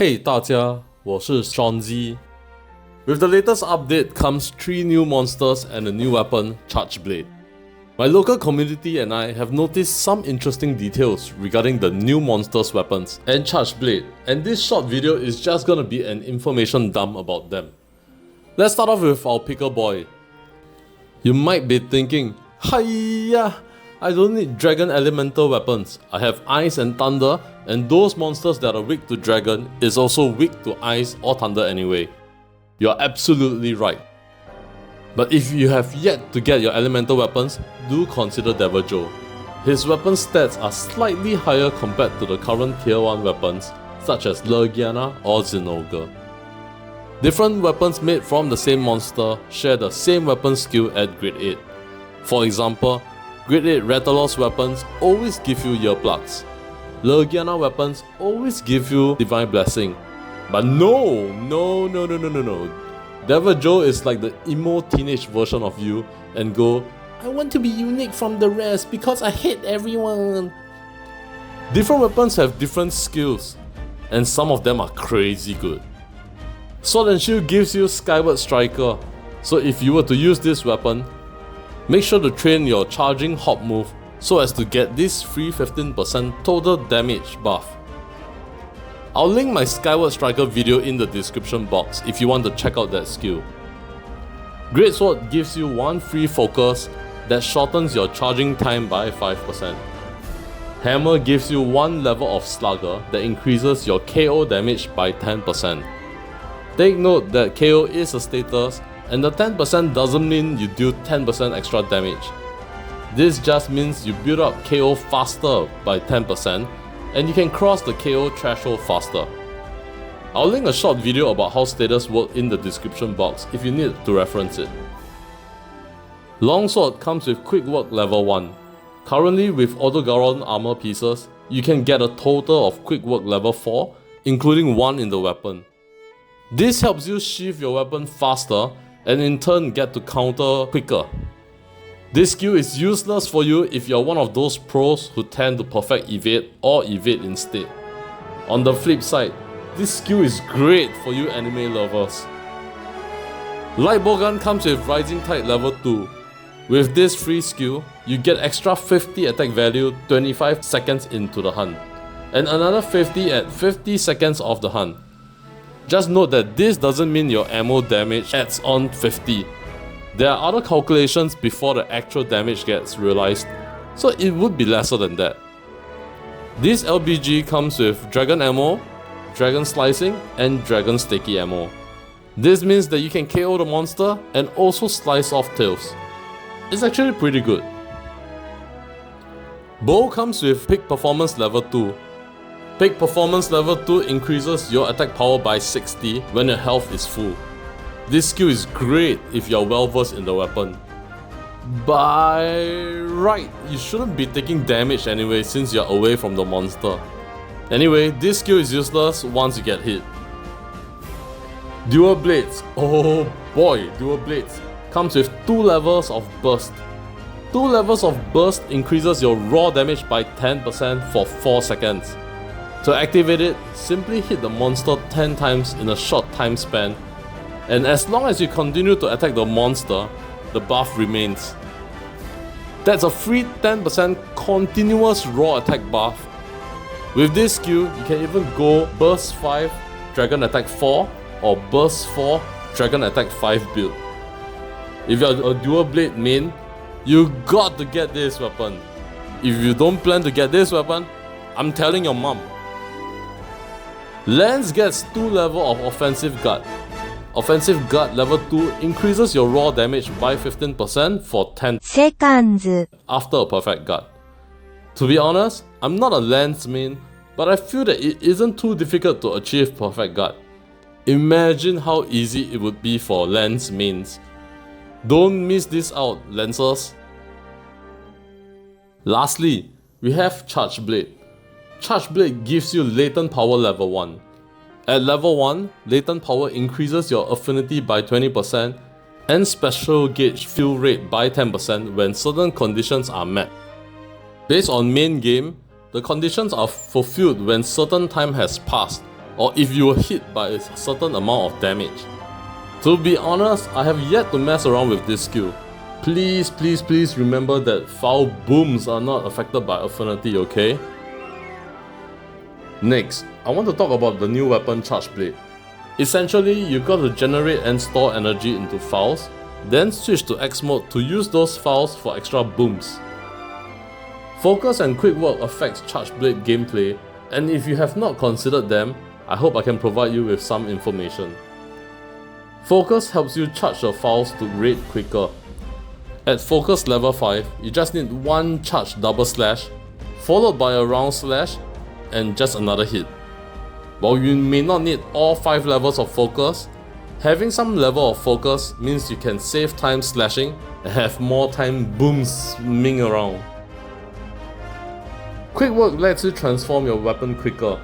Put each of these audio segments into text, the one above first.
Hey 大家，我是 Sean Z. With the latest update comes 3 new monsters and a new weapon, Charge Blade. My local community and I have noticed some interesting details regarding the new monsters' weapons and Charge Blade, and this short video is just gonna be an information dump about them. Let's start off with our picker boy. You might be thinking, hiya, I don't need dragon elemental weapons. I have ice and thunder, and those monsters that are weak to dragon is also weak to ice or thunder anyway. You're absolutely right. But if you have yet to get your elemental weapons, do consider Devil Joe. His weapon stats are slightly higher compared to the current tier 1 weapons such as Legiana or Zinogre. Different weapons made from the same monster share the same weapon skill at grade 8. For example, grade 8 Retalos weapons always give you earplugs. Legiana weapons always give you Divine Blessing. But no. Devil Joe is like the emo teenage version of you and go, I want to be unique from the rest because I hate everyone. Different weapons have different skills, and some of them are crazy good. Sword and Shield gives you Skyward Striker, so if you were to use this weapon, make sure to train your charging hop move so as to get this free 15% total damage buff. I'll link my Skyward Striker video in the description box if you want to check out that skill. Greatsword gives you one free focus that shortens your charging time by 5%. Hammer gives you one level of Slugger that increases your KO damage by 10%. Take note that KO is a status, and the 10% doesn't mean you do 10% extra damage. This just means you build up KO faster by 10%, and you can cross the KO threshold faster. I'll link a short video about how status work in the description box if you need to reference it. Longsword comes with Quick Work level 1. Currently with Autogaron armor pieces, you can get a total of Quick Work level 4, including 1 in the weapon. This helps you sheath your weapon faster and in turn get to counter quicker. This skill is useless for you if you're one of those pros who tend to perfect evade or evade instead. On the flip side, this skill is great for you anime lovers. Light Bowgun comes with Rising Tide level 2. With this free skill, you get extra 50 attack value 25 seconds into the hunt, and another 50 at 50 seconds of the hunt. Just note that this doesn't mean your ammo damage adds on 50. There are other calculations before the actual damage gets realized, so it would be lesser than that. This LBG comes with Dragon Ammo, Dragon Slicing, and Dragon Sticky Ammo. This means that you can KO the monster and also slice off tails. It's actually pretty good. Bow comes with Peak Performance level 2. Peak Performance level 2 increases your attack power by 60 when your health is full. This skill is great if you're well versed in the weapon. By right, you shouldn't be taking damage anyway since you're away from the monster. Anyway, this skill is useless once you get hit. Dual Blades. Oh boy, Dual Blades comes with 2 levels of Burst. 2 levels of Burst increases your raw damage by 10% for 4 seconds. To activate it, simply hit the monster 10 times in a short time span, and as long as you continue to attack the monster, the buff remains. That's a free 10% continuous raw attack buff. With this skill, you can even go Burst 5, Dragon Attack 4, or Burst 4, Dragon Attack 5 build. If you're a Dual Blade main, you got to get this weapon. If you don't plan to get this weapon, I'm telling your mom. Lance gets 2 level of Offensive Guard. Offensive Guard level 2 increases your raw damage by 15% for 10 seconds after a perfect guard. To be honest, I'm not a Lance main, but I feel that it isn't too difficult to achieve perfect guard. Imagine how easy it would be for Lance mains. Don't miss this out, Lancers. Lastly, we have Charge Blade. Charge Blade gives you Latent Power level 1. At level 1, Latent Power increases your affinity by 20% and Special Gauge fill rate by 10% when certain conditions are met. Based on main game, the conditions are fulfilled when certain time has passed or if you were hit by a certain amount of damage. To be honest, I have yet to mess around with this skill. Please remember that foul booms are not affected by affinity, okay? Next, I want to talk about the new weapon Charge Blade. Essentially, you got to generate and store energy into files, then switch to X mode to use those files for extra booms. Focus and quick work affects Charge Blade gameplay, and if you have not considered them, I hope I can provide you with some information. Focus helps you charge your files to raid quicker. At focus level 5, you just need one charge double slash, followed by a round slash, and just another hit. While you may not need all 5 levels of focus, having some level of focus means you can save time slashing and have more time booming around. Quick work lets you transform your weapon quicker.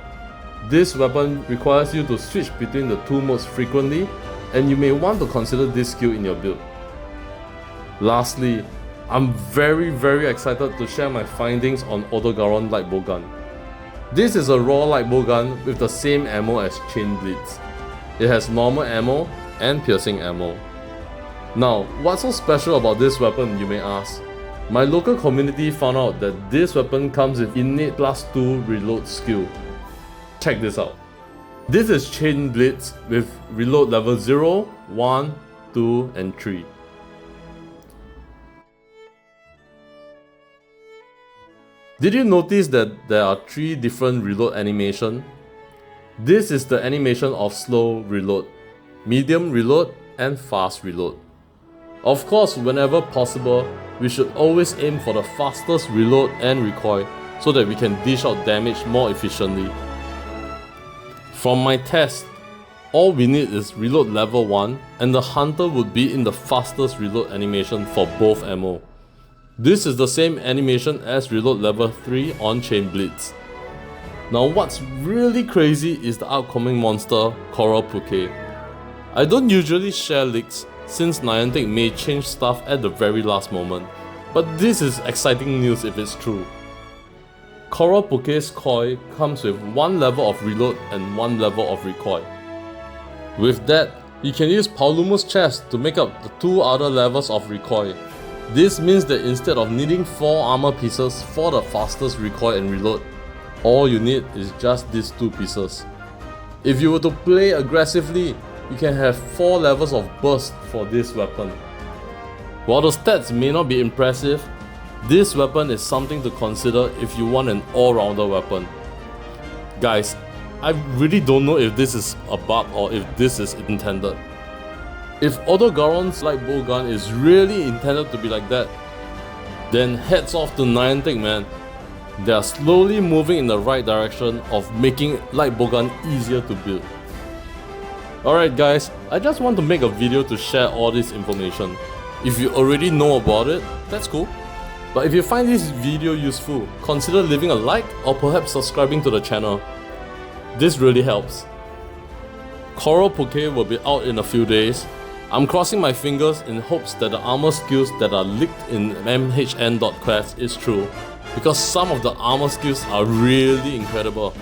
This weapon requires you to switch between the two modes frequently, and you may want to consider this skill in your build. Lastly, I'm very excited to share my findings on Odogaron Lightbow Gun. This is a raw lightbow gun with the same ammo as Chain Blitz. It has normal ammo and piercing ammo. Now, what's so special about this weapon, you may ask? My local community found out that this weapon comes with innate +2 reload skill. Check this out. This is Chain Blitz with reload level 0, 1, 2 and 3. Did you notice that there are 3 different reload animations? This is the animation of slow reload, medium reload and fast reload. Of course, whenever possible, we should always aim for the fastest reload and recoil so that we can dish out damage more efficiently. From my test, all we need is reload level 1 and the hunter would be in the fastest reload animation for both ammo. This is the same animation as reload level 3 on Chain Blitz. Now what's really crazy is the upcoming monster, Coral Puke. I don't usually share leaks since Niantic may change stuff at the very last moment, but this is exciting news if it's true. Coral Puke's Koi comes with 1 level of reload and 1 level of recoil. With that, you can use Paolumo's chest to make up the 2 other levels of recoil. This means that instead of needing 4 armor pieces for the fastest recoil and reload, all you need is just these 2 pieces. If you were to play aggressively, you can have 4 levels of burst for this weapon. While the stats may not be impressive, this weapon is something to consider if you want an all-rounder weapon. Guys, I really don't know if this is a bug or if this is intended. If Odogaron's Lightbow Gun is really intended to be like that, then hats off to Niantic, man. They are slowly moving in the right direction of making Lightbow Gun easier to build. Alright guys, I just want to make a video to share all this information. If you already know about it, that's cool. But if you find this video useful, consider leaving a like or perhaps subscribing to the channel. This really helps. Coral Puke will be out in a few days. I'm crossing my fingers in hopes that the armor skills that are leaked in mhn.quest is true, because some of the armor skills are really incredible.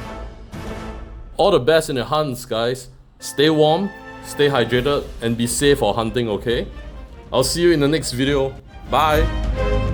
All the best in your hunts, guys. Stay warm, stay hydrated, and be safe while hunting, okay? I'll see you in the next video. Bye!